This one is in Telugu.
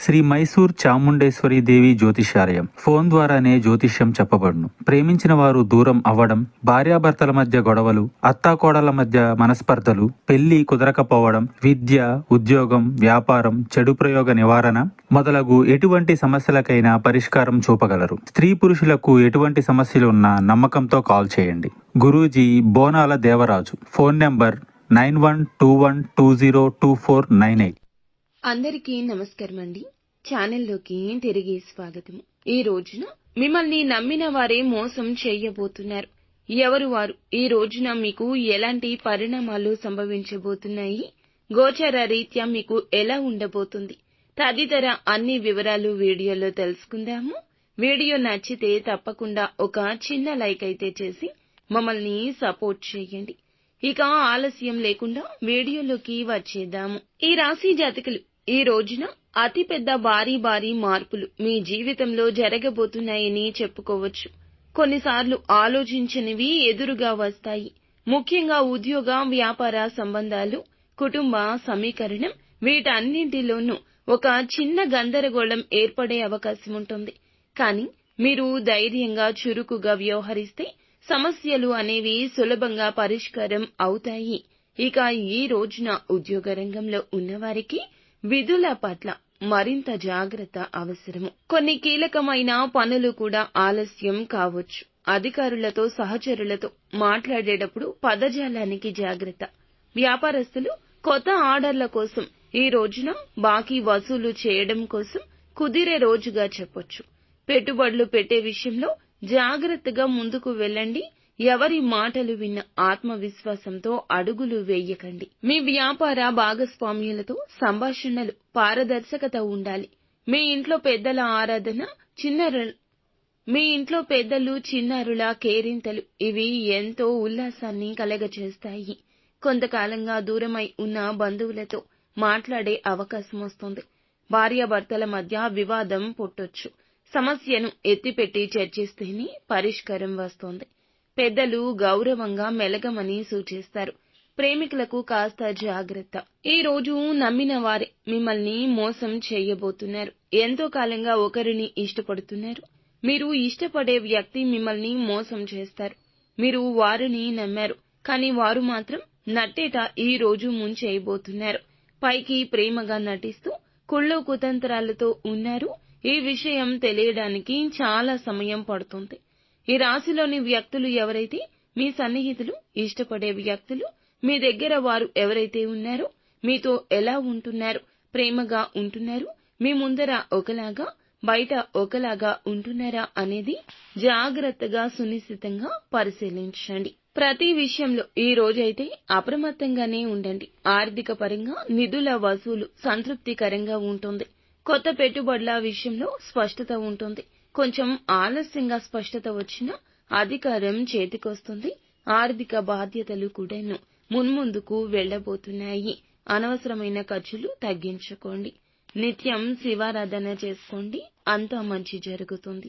శ్రీ మైసూర్ చాముండేశ్వరి దేవి జ్యోతిష్యాలయం. ఫోన్ ద్వారానే జ్యోతిష్యం చెప్పబడును. ప్రేమించిన వారు దూరం అవ్వడం, భార్యాభర్తల మధ్య గొడవలు, అత్తాకోడళ్ల మధ్య మనస్పర్ధలు, పెళ్లి కుదరకపోవడం, విద్య, ఉద్యోగం, వ్యాపారం, చెడు ప్రయోగ నివారణ మొదలగు ఎటువంటి సమస్యలకైనా పరిష్కారం చూపగలరు. స్త్రీ పురుషులకు ఎటువంటి సమస్యలు ఉన్నా నమ్మకంతో కాల్ చేయండి. గురూజీ బోనాల దేవరాజు. Phone number 9121202498. అందరికీ నమస్కారం అండి. ఛానల్లోకి తిరిగి స్వాగతం. ఈ రోజున మిమ్మల్ని నమ్మిన వారే మోసం చేయబోతున్నారు. ఎవరు వారు? ఈ రోజున మీకు ఎలాంటి పరిణామాలు సంభవించబోతున్నాయి, గోచర రీత్యా మీకు ఎలా ఉండబోతుంది, తదితర అన్ని వివరాలు వీడియోలో తెలుసుకుందాము. వీడియో నచ్చితే తప్పకుండా ఒక చిన్న లైక్ అయితే చేసి మమ్మల్ని సపోర్ట్ చేయండి. ఇక ఆలస్యం లేకుండా వీడియోలోకి వచ్చేద్దాము. ఈ రాశి జాతకులు ఈ రోజున అతిపెద్ద భారీ మార్పులు మీ జీవితంలో జరగబోతున్నాయని చెప్పుకోవచ్చు. కొన్నిసార్లు ఆలోచించనివి ఎదురుగా వస్తాయి. ముఖ్యంగా ఉద్యోగ, వ్యాపార సంబంధాలు, కుటుంబ సమీకరణం, వీటన్నింటిలోనూ ఒక చిన్న గందరగోళం ఏర్పడే అవకాశం ఉంటుంది. కానీ మీరు ధైర్యంగా, చురుకుగా వ్యవహరిస్తే సమస్యలు అనేవి సులభంగా పరిష్కారం అవుతాయి. ఇక ఈ రోజున ఉద్యోగ రంగంలో ఉన్నవారికి విధుల పట్ల మరింత జాగ్రత్త అవసరము. కొన్ని కీలకమైన పనులు కూడా ఆలస్యం కావచ్చు. అధికారులతో, సహచరులతో మాట్లాడేటప్పుడు పదజాలానికి జాగ్రత్త. వ్యాపారస్తులు కొత్త ఆర్డర్ల కోసం ఈ రోజున బాకీ వసూలు చేయడం కోసం కుదిరే రోజుగా చెప్పొచ్చు. పెట్టుబడులు పెట్టే విషయంలో జాగ్రత్తగా ముందుకు వెళ్ళండి. ఎవరి మాటలు విన్న ఆత్మవిశ్వాసంతో అడుగులు వేయకండి. మీ వ్యాపార భాగస్వామ్యులతో సంభాషణలు పారదర్శకత ఉండాలి. మీ ఇంట్లో పెద్దల ఆరాధన, మీ ఇంట్లో పెద్దలు, చిన్నారుల కేరింతలు ఇవి ఎంతో ఉల్లాసాన్ని కలగజేస్తాయి. కొంతకాలంగా దూరమై ఉన్న బంధువులతో మాట్లాడే అవకాశం వస్తుంది. భార్యాభర్తల మధ్య వివాదం పుట్టొచ్చు. సమస్యను ఎత్తిపెట్టి చర్చిస్తేనే పరిష్కారం వస్తుంది. పెద్దలు గౌరవంగా మెలగమని సూచిస్తారు. ప్రేమికులకు కాస్త జాగ్రత్త. ఈ రోజు నమ్మిన వారే మిమ్మల్ని మోసం చేయబోతున్నారు. ఎంతో కాలంగా ఒకరిని ఇష్టపడుతున్నారు. మీరు ఇష్టపడే వ్యక్తి మిమ్మల్ని మోసం చేస్తారు. మీరు వారిని నమ్మారు, కానీ వారు మాత్రం నట్టేట ఈ రోజు ముంచేయబోతున్నారు. పైకి ప్రేమగా నటిస్తూ కుళ్ళు కుతంత్రాలతో ఉన్నారు. ఈ విషయం తెలియడానికి చాలా సమయం పడుతుంది. ఈ రాశిలోని వ్యక్తులు ఎవరైతే మీ సన్నిహితులు, ఇష్టపడే వ్యక్తులు, మీ దగ్గర వారు ఎవరైతే ఉన్నారో మీతో ఎలా ఉంటున్నారు, ప్రేమగా ఉంటున్నారు, మీ ముందర ఒకలాగా బయట ఒకలాగా ఉంటున్నారా అనేది జాగ్రత్తగా, సునిశ్చితంగా పరిశీలించండి. ప్రతి విషయంలో ఈ రోజైతే అప్రమత్తంగానే ఉండండి. ఆర్థిక పరంగా నిధుల వసూలు సంతృప్తికరంగా ఉంటుంది. కొత్త పెట్టుబడుల విషయంలో స్పష్టత ఉంటుంది. కొంచెం ఆలస్యంగా స్పష్టత వచ్చినా అధికారం చేతికొస్తుంది. ఆర్థిక బాధ్యతలు కూడాను మున్ముందుకు వెళ్లబోతున్నాయి. అనవసరమైన ఖర్చులు తగ్గించుకోండి. నిత్యం శివారాధన చేసుకోండి. అంతా మంచి జరుగుతుంది.